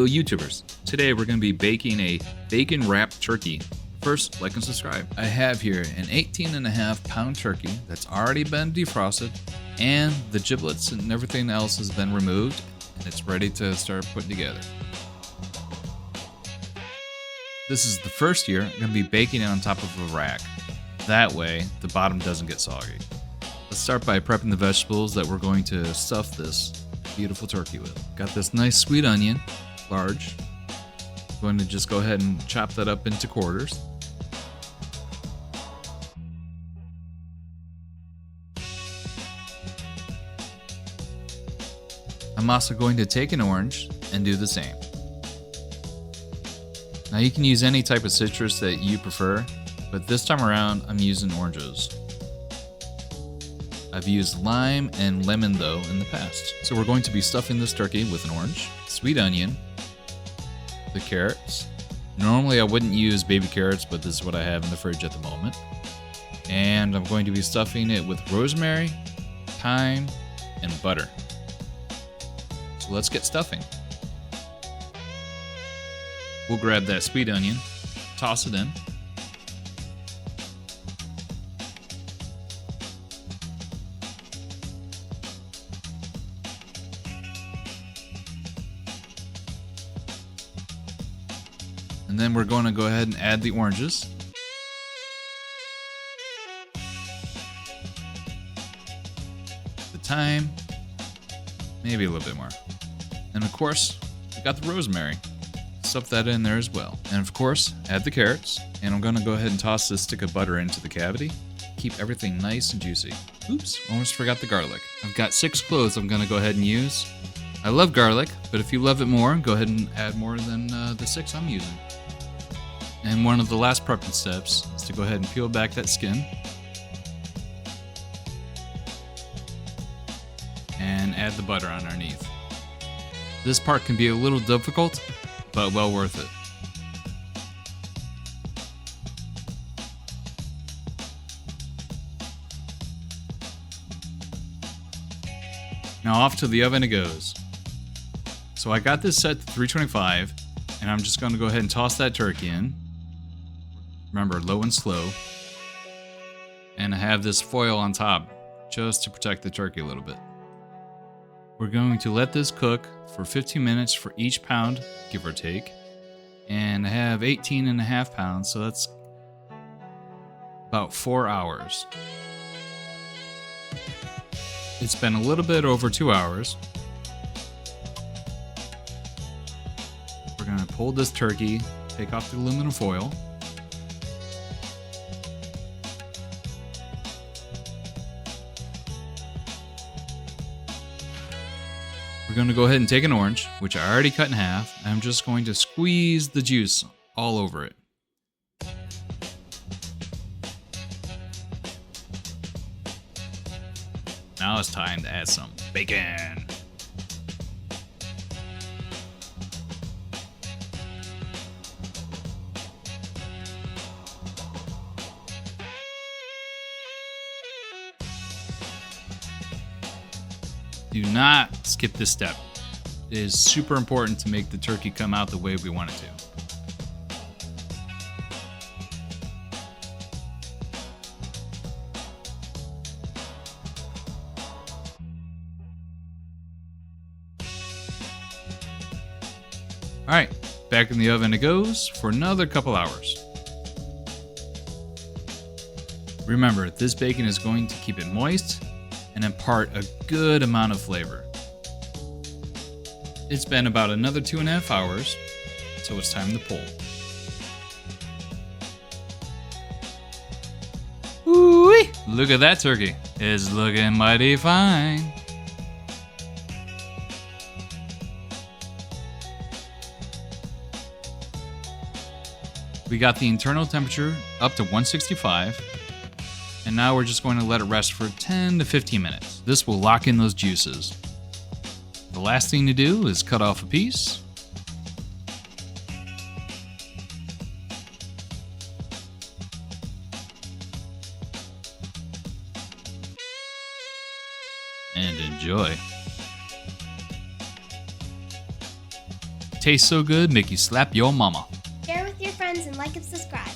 Hello YouTubers! Today we're going to be baking a bacon wrapped turkey. First, like and subscribe. I have here an 18.5 pound turkey that's already been defrosted, and the giblets and everything else has been removed, and it's ready to start putting together. This is the first year I'm going to be baking it on top of a rack. That way the bottom doesn't get soggy. Let's start by prepping the vegetables that we're going to stuff this beautiful turkey with. Got this nice sweet onion, large. Going to just go ahead and chop that up into quarters. I'm also going to take an orange and do the same. Now you can use any type of citrus that you prefer, but this time around I'm using oranges. I've used lime and lemon though in the past. So we're going to be stuffing this turkey with an orange, sweet onion, the carrots. Normally I wouldn't use baby carrots, but this is what I have in the fridge at the moment. And I'm going to be stuffing it with rosemary, thyme, and butter. So let's get stuffing. We'll grab that sweet onion, toss it in. And then we're going to go ahead and add the oranges. The thyme, maybe a little bit more. And of course, we got the rosemary. Stuff that in there as well. And of course, add the carrots. And I'm going to go ahead and toss this stick of butter into the cavity. Keep everything nice and juicy. Oops, almost forgot the garlic. I've got 6 cloves I'm going to go ahead and use. I love garlic, but if you love it more, go ahead and add more than the 6 I'm using. And one of the last prepping steps is to go ahead and peel back that skin. And add the butter underneath. This part can be a little difficult, but well worth it. Now off to the oven it goes. So I got this set to 325, and I'm just going to go ahead and toss that turkey in. Remember, low and slow. And I have this foil on top just to protect the turkey a little bit. We're going to let this cook for 15 minutes for each pound, give or take. And I have 18.5 pounds, so that's about 4 hours. It's been a little bit over 2 hours. We're going to pull this turkey, take off the aluminum foil. We're going to go ahead and take an orange, which I already cut in half, and I'm just going to squeeze the juice all over it. Now it's time to add some bacon. Do not skip this step. It is super important to make the turkey come out the way we want it to. Alright, back in the oven it goes for another couple hours. Remember, this bacon is going to keep it moist and impart a good amount of flavor. It's been about another 2.5 hours, so it's time to pull. Ooh-wee! Look at that turkey. It's looking mighty fine. We got the internal temperature up to 165. And now we're just going to let it rest for 10 to 15 minutes. This will lock in those juices. The last thing to do is cut off a piece. And enjoy. Tastes so good, make you slap your mama. Share with your friends and like and subscribe.